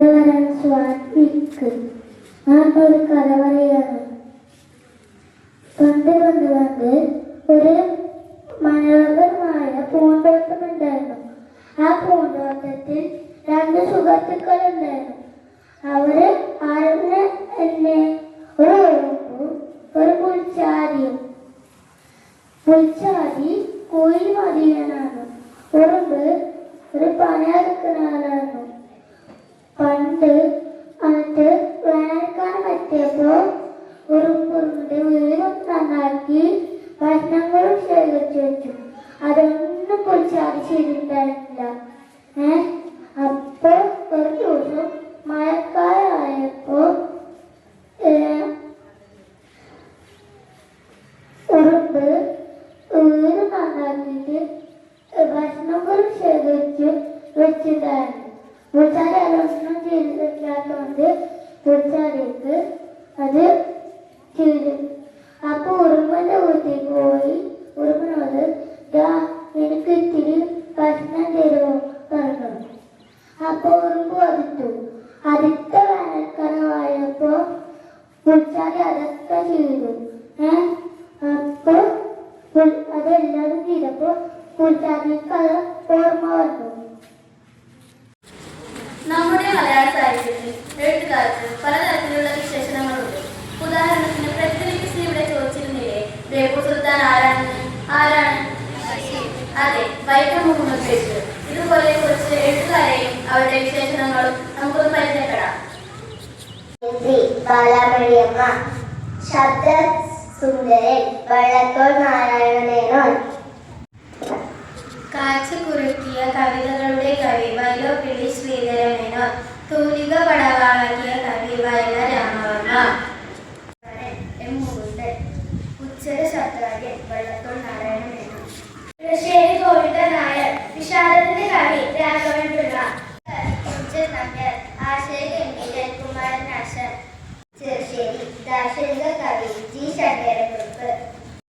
സ്വാതിക്ക് ഞാൻ ഒരു കഥ പറയാണ്. പണ്ട് പണ്ട് പണ്ട് ഒരു മനോഹരമായ പൂന്തോട്ടമുണ്ടായിരുന്നു. ആ പൂന്തോട്ടത്തിൽ രണ്ട് സുഹൃത്തുക്കൾ ഉണ്ടായിരുന്നു. അവര് ആരെന്ന് എന്നെ ഒരു ഉറുമ്പും ഒരു പുൽച്ചാരിയും. പുൽച്ചാരി കുയിൽ മതിയനാണ്. ഉറുമ്പ് ഒരു പണിയെടുക്കുന്നവരാണ്. പണ്ട് എന്നിട്ട് വേനൽക്കാലം എത്തിയപ്പോ ഉറുമ്പുറുമ്പിന്റെ വീടും നന്നാക്കി ഭക്ഷണങ്ങളും ശേഖരിച്ചു വെച്ചു. അതൊന്നും പൊളിച്ചാടി ചെയ്തിട്ടുണ്ടായിരുന്നില്ല. അപ്പൊ ഒരു ദിവസം മഴക്കാലമായപ്പോ ഉറുമ്പ് വീട് നന്നാക്കിയിട്ട് ഭക്ഷണങ്ങളും ശേഖരിച്ച് വെച്ചിട്ടുണ്ടായിരുന്നു. പുൽച്ചാരി അതൊന്നും ചെയ്തിട്ടില്ലാത്തതുകൊണ്ട് പുൽച്ചാരിക്ക് അത് ചെയ്തു. അപ്പൊ ഉറുമ്പന്റെ വീട്ടിൽ പോയി ഉറുമ്പനോട് എനിക്ക് ഇത്തിരി ഭക്ഷണം തരുമോ പറഞ്ഞു. അപ്പൊ ഉറുമ്പ് അതിട്ടു. അടുത്ത വേനൽക്കാലമായപ്പോ പുൽച്ചാരി അതൊക്കെ ചെയ്തു. അപ്പൊ അതെല്ലാവരും ചെയ്തപ്പോ പുൽച്ചാരിക്ക് അത് ഓർമ്മ വന്നു. നമ്മുടെ മലയാള സാഹിത്യത്തിൽ എഴുത്തുകാർക്ക് പലതരത്തിലുള്ള വിശേഷണങ്ങളുണ്ട്. ഉദാഹരണത്തിന് പ്രതിനിധി ഇവിടെ ചോദിച്ചിരുന്നില്ലേ ബേപ്പൂർ സുൽത്താൻ ആരാണ്? അതെ, വൈക്കം മുഹമ്മദ് ബഷീർ. ഇതുപോലെ കുറച്ച് എഴുത്തുകാരെയും അവരുടെ വിശേഷണങ്ങളും നമുക്കൊന്ന് പരിചയപ്പെടാം. ബാലമണിയമ്മ, ശബ്ദ സുന്ദരൻ വള്ളത്തോൾ നാരായണ മേനോൻ. കാഴ്ച കുറുക്കിയ കവിതകളുടെ കവി വൈലോപ്പിള്ളി ശ്രീധര മേനോൻ. തൂലിക പടവാളാക്കിയ കവി വയലാർ രാമവർമ്മ. എം മുകുന്ദൻ. ഉച്ചര ശബ്ദകാര്യൻ